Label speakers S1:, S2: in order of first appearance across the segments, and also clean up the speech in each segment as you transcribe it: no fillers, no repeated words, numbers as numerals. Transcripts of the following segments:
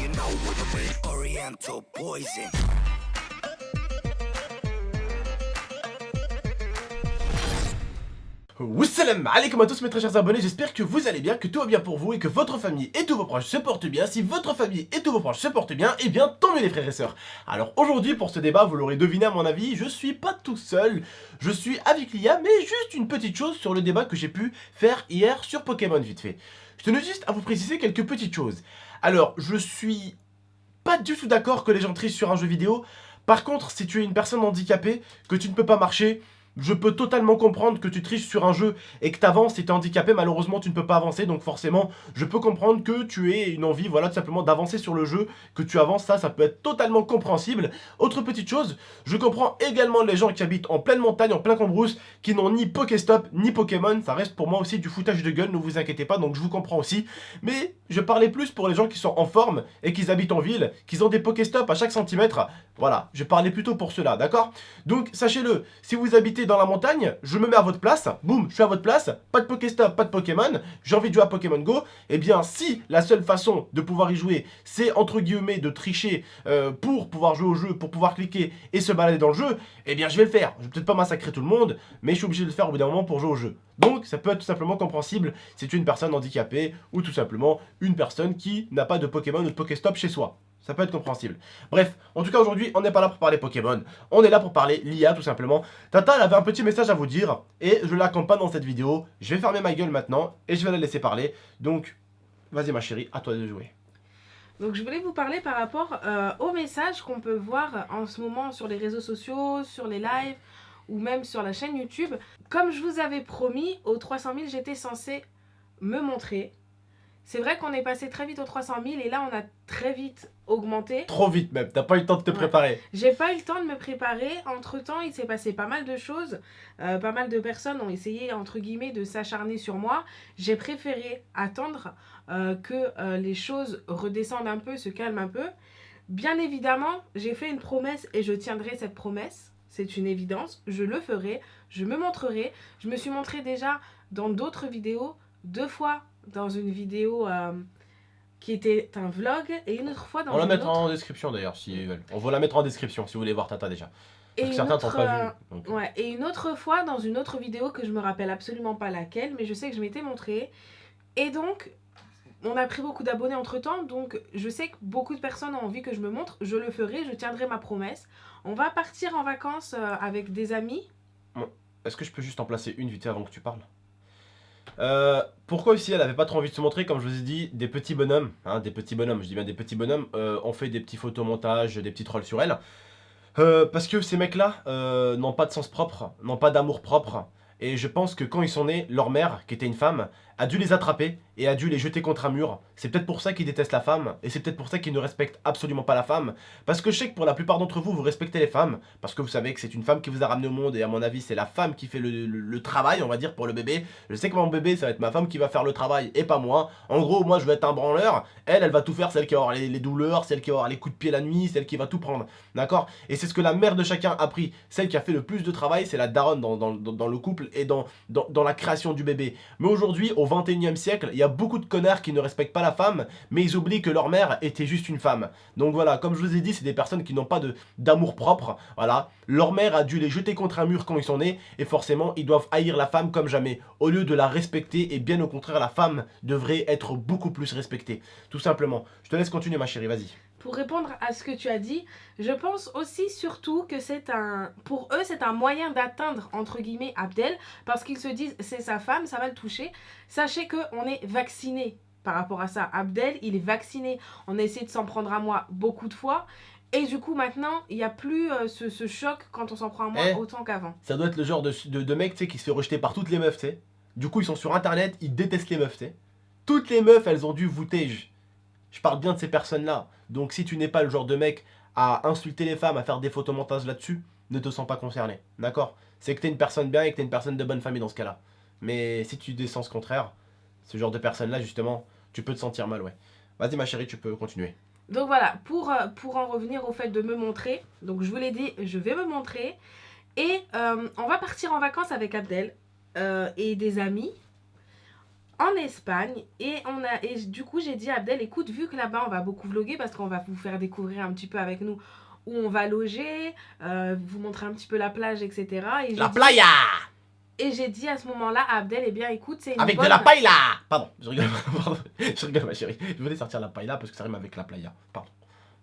S1: you know what I mean? Oriental poison.
S2: Wassalam alaikum à tous mes très chers abonnés, j'espère que vous allez bien, que tout va bien pour vous et que votre famille et tous vos proches se portent bien. Si votre famille et tous vos proches se portent bien, eh bien tant mieux les frères et sœurs. Alors aujourd'hui pour ce débat, vous l'aurez deviné à mon avis, je suis pas tout seul, je suis avec Lia, mais juste une petite chose sur le débat que j'ai pu faire hier sur Pokémon vite fait. Je tenais juste à vous préciser quelques petites choses. Alors je suis pas du tout d'accord que les gens trichent sur un jeu vidéo. Par contre, si tu es une personne handicapée, que tu ne peux pas marcher, je peux totalement comprendre que tu triches sur un jeu et que tu avances. Si tu es handicapé, malheureusement tu ne peux pas avancer, donc forcément je peux comprendre que tu aies une envie, voilà, tout simplement d'avancer sur le jeu, que tu avances, ça peut être totalement compréhensible. Autre petite chose, je comprends également les gens qui habitent en pleine montagne, en plein cambrousse, qui n'ont ni Pokéstop ni Pokémon. Ça reste pour moi aussi du foutage de gueule, ne vous inquiétez pas, donc je vous comprends aussi. Mais je parlais plus pour les gens qui sont en forme et qui habitent en ville, qui ont des Pokéstop à chaque centimètre. Voilà, je parlais plutôt pour cela, d'accord? Donc sachez-le, si vous habitez dans la montagne, je me mets à votre place, boum, je suis à votre place, pas de Pokéstop, pas de Pokémon, j'ai envie de jouer à Pokémon Go, et bien si la seule façon de pouvoir y jouer, c'est entre guillemets de tricher pour pouvoir jouer au jeu, pour pouvoir cliquer et se balader dans le jeu, eh bien je vais le faire. Je vais peut-être pas massacrer tout le monde, mais je suis obligé de le faire au bout d'un moment pour jouer au jeu. Donc ça peut être tout simplement compréhensible si tu es une personne handicapée ou tout simplement une personne qui n'a pas de Pokémon ou de Pokéstop chez soi. Ça peut être compréhensible. Bref, en tout cas aujourd'hui, on n'est pas là pour parler Pokémon. On est là pour parler l'IA tout simplement. Tata, elle avait un petit message à vous dire et je la compte pas dans cette vidéo. Je vais fermer ma gueule maintenant et je vais la laisser parler. Donc, vas-y ma chérie, à toi de jouer.
S3: Donc je voulais vous parler par rapport aux messages qu'on peut voir en ce moment sur les réseaux sociaux, sur les lives ou même sur la chaîne YouTube. Comme je vous avais promis, aux 300 000, j'étais censée me montrer. C'est vrai qu'on est passé très vite aux 300 000 et là on a très vite augmenté.
S2: Trop vite même, t'as pas eu le temps de te préparer.
S3: J'ai pas eu le temps de me préparer. Entre temps, il s'est passé pas mal de choses. Pas mal de personnes ont essayé, entre guillemets, de s'acharner sur moi. J'ai préféré attendre que les choses redescendent un peu, se calment un peu. Bien évidemment, j'ai fait une promesse et je tiendrai cette promesse. C'est une évidence. Je le ferai. Je me montrerai. Je me suis montrée déjà dans d'autres vidéos, 2 fois dans une vidéo qui était un vlog et une autre fois dans
S2: On la
S3: une
S2: mettra
S3: autre...
S2: en description d'ailleurs s'ils veulent. On va la mettre en description si vous voulez voir Tata déjà.
S3: Et une,
S2: certains
S3: autre,
S2: t'ont pas vu. Donc...
S3: ouais, et une autre fois dans une autre vidéo que je me rappelle absolument pas laquelle, mais je sais que je m'étais montrée. Et donc, on a pris beaucoup d'abonnés entre temps, donc je sais que beaucoup de personnes ont envie que je me montre. Je le ferai, je tiendrai ma promesse. On va partir en vacances avec des amis.
S2: Bon. Est-ce que je peux juste en placer une vite fait avant que tu parles? Pourquoi ici elle avait pas trop envie de se montrer? Comme je vous ai dit, des petits bonhommes, hein, des petits bonhommes, je dis bien des petits bonhommes, ont fait des petits photomontages, des petits trolls sur elle. Parce que ces mecs-là n'ont pas de sens propre, n'ont pas d'amour propre. Et je pense que quand ils sont nés, leur mère, qui était une femme, a dû les attraper et a dû les jeter contre un mur. C'est peut-être pour ça qu'ils détestent la femme, et c'est peut-être pour ça qu'ils ne respectent absolument pas la femme. Parce que je sais que pour la plupart d'entre vous, vous respectez les femmes, parce que vous savez que c'est une femme qui vous a ramené au monde, et à mon avis, c'est la femme qui fait le travail, on va dire, pour le bébé. Je sais que mon bébé, ça va être ma femme qui va faire le travail, et pas moi. En gros, moi, je vais être un branleur, elle va tout faire, celle qui va avoir les douleurs, celle qui va avoir les coups de pied la nuit, celle qui va tout prendre, d'accord? Et c'est ce que la mère de chacun a pris. Celle qui a fait le plus de travail, c'est la daronne dans le couple et dans la création du bébé. Mais aujourd'hui, au 21e siècle, il y a beaucoup de connards qui ne respectent pas la femme, mais ils oublient que leur mère était juste une femme. Donc voilà, comme je vous ai dit, c'est des personnes qui n'ont pas d'amour propre. Voilà, leur mère a dû les jeter contre un mur quand ils sont nés, et forcément, ils doivent haïr la femme comme jamais, au lieu de la respecter, et bien au contraire, la femme devrait être beaucoup plus respectée. Tout simplement. Je te laisse continuer ma chérie, vas-y.
S3: Pour répondre à ce que tu as dit, je pense aussi surtout que pour eux, c'est un moyen d'atteindre, entre guillemets, Abdel, parce qu'ils se disent, c'est sa femme, ça va le toucher. Sachez qu'on est vacciné par rapport à ça. Abdel, il est vacciné. On a essayé de s'en prendre à moi beaucoup de fois. Et du coup, maintenant, il n'y a plus ce choc quand on s'en prend à moi autant qu'avant.
S2: Ça doit être le genre de mec, tu sais, qui se fait rejeter par toutes les meufs, tu sais. Du coup, ils sont sur internet, ils détestent les meufs, tu sais. Toutes les meufs, elles ont dû vous tège. Je parle bien de ces personnes-là. Donc si tu n'es pas le genre de mec à insulter les femmes, à faire des photomontages là-dessus, ne te sens pas concerné. D'accord? C'est que t'es une personne bien et que t'es une personne de bonne famille dans ce cas-là. Mais si tu descends ce contraire, ce genre de personne-là, justement, tu peux te sentir mal, ouais. Vas-y ma chérie, tu peux continuer.
S3: Donc voilà, pour en revenir au fait de me montrer, donc je vous l'ai dit, je vais me montrer. Et on va partir en vacances avec Abdel et des amis. en Espagne et du coup j'ai dit à Abdel, écoute, vu que là-bas on va beaucoup vlogger parce qu'on va vous faire découvrir un petit peu avec nous où on va loger, vous montrer un petit peu la plage, etc.
S2: La playa.
S3: Et j'ai dit à ce moment-là à Abdel, eh bien écoute, c'est une
S2: Avec
S3: bonne...
S2: de la paella. Pardon, je rigole, pardon. Je rigole ma chérie. Je voulais sortir la paella parce que ça rime avec la playa. Pardon.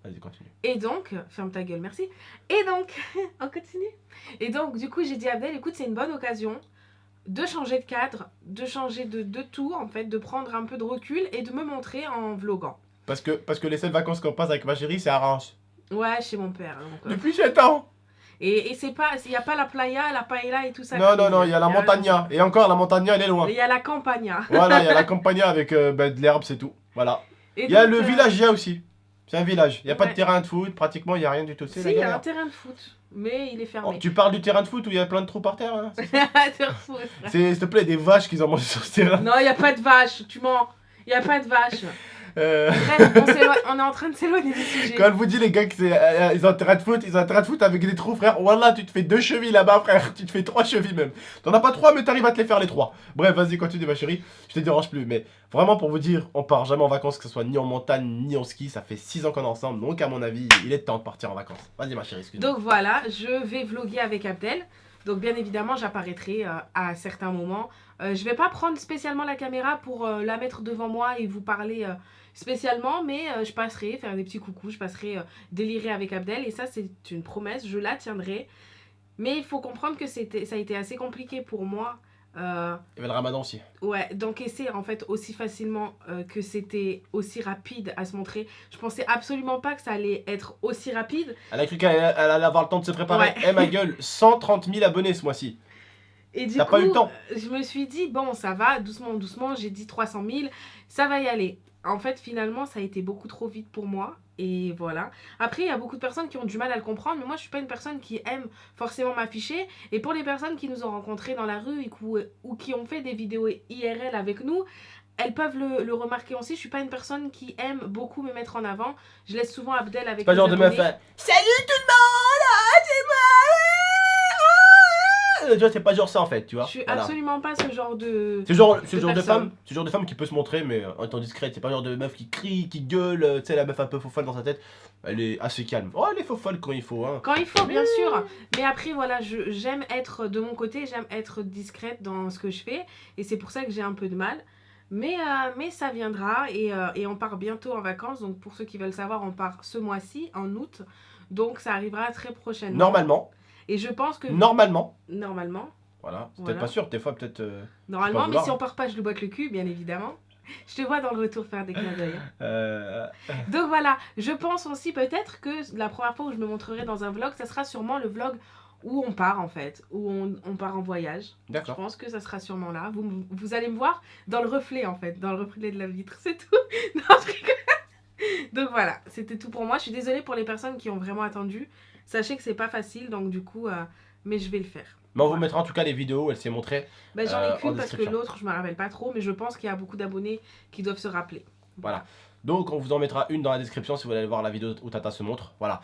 S2: Vas-y, continue.
S3: Et donc, ferme ta gueule, merci. Et donc, on continue. Et donc, du coup, j'ai dit à Abdel, écoute, c'est une bonne occasion de changer de cadre, de changer de tout, en fait, de prendre un peu de recul et de me montrer en vloguant.
S2: Parce que les seules vacances qu'on passe avec ma chérie, c'est à Reims.
S3: Ouais, chez mon père. Donc,
S2: Depuis 7 ans.
S3: et c'est pas, il n'y a pas la playa, la paella et tout ça.
S2: Non, il y a la montagna. Et encore, la montagna, elle est loin.
S3: Il y a la campagna.
S2: Voilà, il y a la campagna avec de l'herbe, c'est tout. Voilà.
S3: Et
S2: Il y a
S3: donc,
S2: le villagia aussi. C'est un village. Il n'y a pas de
S3: ouais.
S2: terrain de foot, pratiquement, il n'y a rien du tout. C'est
S3: Si,
S2: la
S3: il y a
S2: galère.
S3: un terrain de foot, mais il est
S2: Oh,
S3: fermé.
S2: tu parles du terrain de foot où il y a plein de trous par terre hein
S3: Terrain de foot.
S2: C'est, s'il te plaît, des vaches qu'ils ont mangé sur ce terrain.
S3: Non, il n'y a pas de vache, tu mens. Il n'y a pas de vache.
S2: Euh,
S3: Bref, on est en train de s'éloigner du sujet.
S2: Quand elle vous dit les gars que ils ont un terrain de foot, ils ont un terrain de foot avec des trous frère. Wallah, tu te fais 2 chevilles là-bas frère, tu te fais 3 chevilles même. T'en as pas 3 mais t'arrives à te les faire les 3. Bref, vas-y continue ma chérie, je te dérange plus. Mais vraiment pour vous dire, on part jamais en vacances, que ce soit ni en montagne ni en ski. Ça fait 6 ans qu'on est ensemble, donc à mon avis, il est temps de partir en vacances. Vas-y ma chérie, excuse-moi.
S3: Donc voilà, je vais vlogger avec Abdel. Donc bien évidemment, j'apparaîtrai à certains moments. Je vais pas prendre spécialement la caméra pour la mettre devant moi et vous parler spécialement, mais je passerai faire des petits coucous, je passerai délirer avec Abdel et ça c'est une promesse, je la tiendrai. Mais il faut comprendre que ça a été assez compliqué pour moi.
S2: Il y avait le ramadan aussi.
S3: Ouais, d'encaisser en fait aussi facilement que c'était aussi rapide à se montrer. Je pensais absolument pas que ça allait être aussi rapide.
S2: Elle a cru qu'elle allait avoir le temps de se préparer.
S3: Ouais.
S2: Eh ma gueule, 130 000 abonnés ce mois-ci.
S3: Et du
S2: T'as
S3: coup,
S2: pas eu le temps.
S3: je me suis dit, bon, ça va, doucement, doucement, j'ai dit 300 000, ça va y aller. En fait, finalement, ça a été beaucoup trop vite pour moi. Et voilà. Après, il y a beaucoup de personnes qui ont du mal à le comprendre, mais moi, je suis pas une personne qui aime forcément m'afficher. Et pour les personnes qui nous ont rencontrés dans la rue ou qui ont fait des vidéos IRL avec nous, elles peuvent le remarquer aussi. Je suis pas une personne qui aime beaucoup me mettre en avant. Je laisse souvent Abdel avec
S2: Pas
S3: les
S2: genre de meuf.
S3: abonnés.
S2: Salut tout le monde, c'est moi. Tu vois, c'est pas genre ça en fait, tu vois.
S3: Je suis
S2: Voilà.
S3: absolument pas ce genre de...
S2: C'est le genre de
S3: personne.
S2: femme, c'est le genre de femme qui peut se montrer mais en étant discrète. C'est pas le genre de meuf qui crie, qui gueule, tu sais la meuf un peu faux folle dans sa tête. Elle est assez calme. Oh elle est faux folle quand il faut hein.
S3: Quand il faut, bien sûr. Mais après, voilà, j'aime être de mon côté, j'aime être discrète dans ce que je fais. Et c'est pour ça que j'ai un peu de mal. Mais ça viendra et on part bientôt en vacances. Donc pour ceux qui veulent savoir, on part ce mois-ci, en août. Donc ça arrivera très prochainement.
S2: Normalement.
S3: Et je pense que...
S2: Normalement. Voilà, c'est
S3: Voilà.
S2: peut-être pas sûr, des fois peut-être...
S3: Normalement, mais
S2: vouloir.
S3: si on part pas, je lui botte le cul, bien évidemment. Je te vois dans le retour faire des clins d'œil. Donc voilà, je pense aussi peut-être que la première fois où je me montrerai dans un vlog, ça sera sûrement le vlog où on part en fait, où on part en voyage. Je
S2: D'accord.
S3: pense que ça sera sûrement là. Vous allez me voir dans le reflet en fait, dans le reflet de la vitre, c'est tout. Non, je rigole. Donc voilà, c'était tout pour moi. Je suis désolée pour les personnes qui ont vraiment attendu. Sachez que c'est pas facile, donc du coup, mais je vais le faire.
S2: Mais on vous mettra en tout cas les vidéos où elle s'est montrée.
S3: Ben, j'en ai
S2: En
S3: qu'une parce que
S2: description.
S3: l'autre, je me rappelle pas trop, mais je pense qu'il y a beaucoup d'abonnés qui doivent se rappeler.
S2: Voilà. Donc on vous en mettra une dans la description si vous voulez aller voir la vidéo où Tata se montre. Voilà.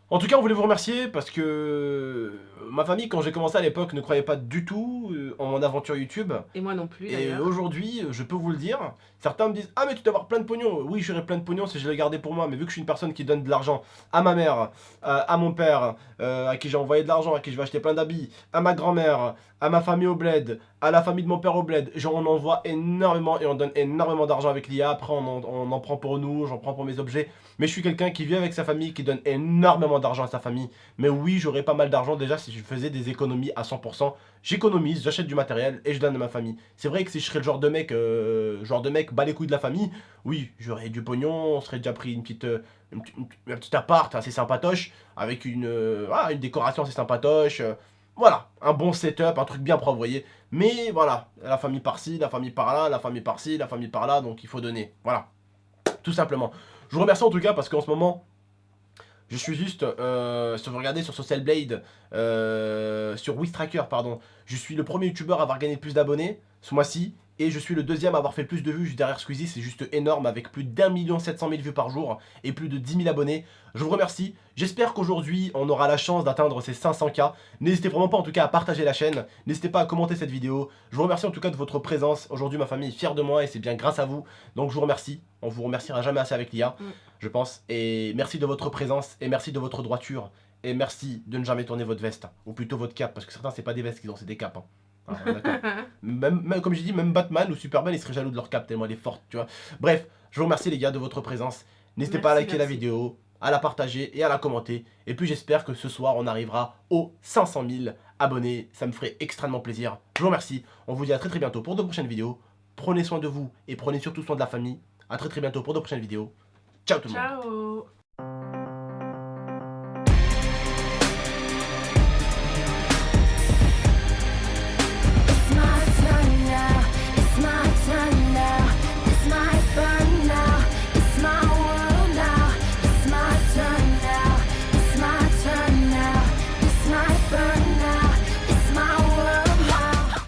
S2: En tout cas, on voulait vous remercier parce que ma famille, quand j'ai commencé à l'époque, ne croyait pas du tout en mon aventure YouTube.
S3: Et moi non plus
S2: Et
S3: d'ailleurs.
S2: aujourd'hui, je peux vous le dire, certains me disent « Ah mais tu dois avoir plein de pognon !» Oui, j'aurais plein de pognon si je l'ai gardé pour moi, mais vu que je suis une personne qui donne de l'argent à ma mère, à mon père, à qui j'ai envoyé de l'argent, à qui je vais acheter plein d'habits, à ma grand-mère, à ma famille au bled, à la famille de mon père au bled, on envoie énormément et on donne énormément d'argent avec l'IA, après on en prend pour nous, j'en prends pour mes objets, mais je suis quelqu'un qui vit avec sa famille, qui donne énormément d'argent à sa famille, mais oui, j'aurais pas mal d'argent déjà si je faisais des économies à 100%, j'économise, j'achète du matériel et je donne à ma famille. C'est vrai que si je serais le genre de mec bat les couilles de la famille, oui, j'aurais du pognon, on serait déjà pris une petite appart assez sympatoche, avec une décoration assez sympatoche, voilà, un bon setup, un truc bien propre, vous voyez. Mais voilà, la famille par-ci, la famille par-là, la famille par-ci, la famille par-là, donc il faut donner, voilà, tout simplement. Je vous remercie en tout cas parce qu'en ce moment, je suis juste, si vous regardez sur Social Blade, sur Wistracker, pardon, je suis le premier youtubeur à avoir gagné le plus d'abonnés ce mois-ci. Et je suis le deuxième à avoir fait le plus de vues juste derrière Squeezie, c'est juste énorme, avec plus d'1 700 000 vues par jour et plus de 10 000 abonnés. Je vous remercie, j'espère qu'aujourd'hui on aura la chance d'atteindre ces 500K. N'hésitez vraiment pas en tout cas à partager la chaîne, n'hésitez pas à commenter cette vidéo. Je vous remercie en tout cas de votre présence, aujourd'hui ma famille est fière de moi et c'est bien grâce à vous. Donc je vous remercie, on vous remerciera jamais assez avec l'IA, je pense. Et merci de votre présence et merci de votre droiture. Et merci de ne jamais tourner votre veste, ou plutôt votre cape, parce que certains c'est pas des vestes qu'ils ont, c'est des capes. Hein. Même, comme j'ai dit, même Batman ou Superman, ils seraient jaloux de leur cape tellement elle est forte, tu vois. Bref, je vous remercie les gars de votre présence. N'hésitez pas à liker la vidéo, à la partager et à la commenter. Et puis j'espère que ce soir, on arrivera aux 500 000 abonnés. Ça me ferait extrêmement plaisir. Je vous remercie. On vous dit à très bientôt pour de prochaines vidéos. Prenez soin de vous et prenez surtout soin de la famille. À très bientôt pour de prochaines vidéos. Ciao tout le monde.
S3: Ciao.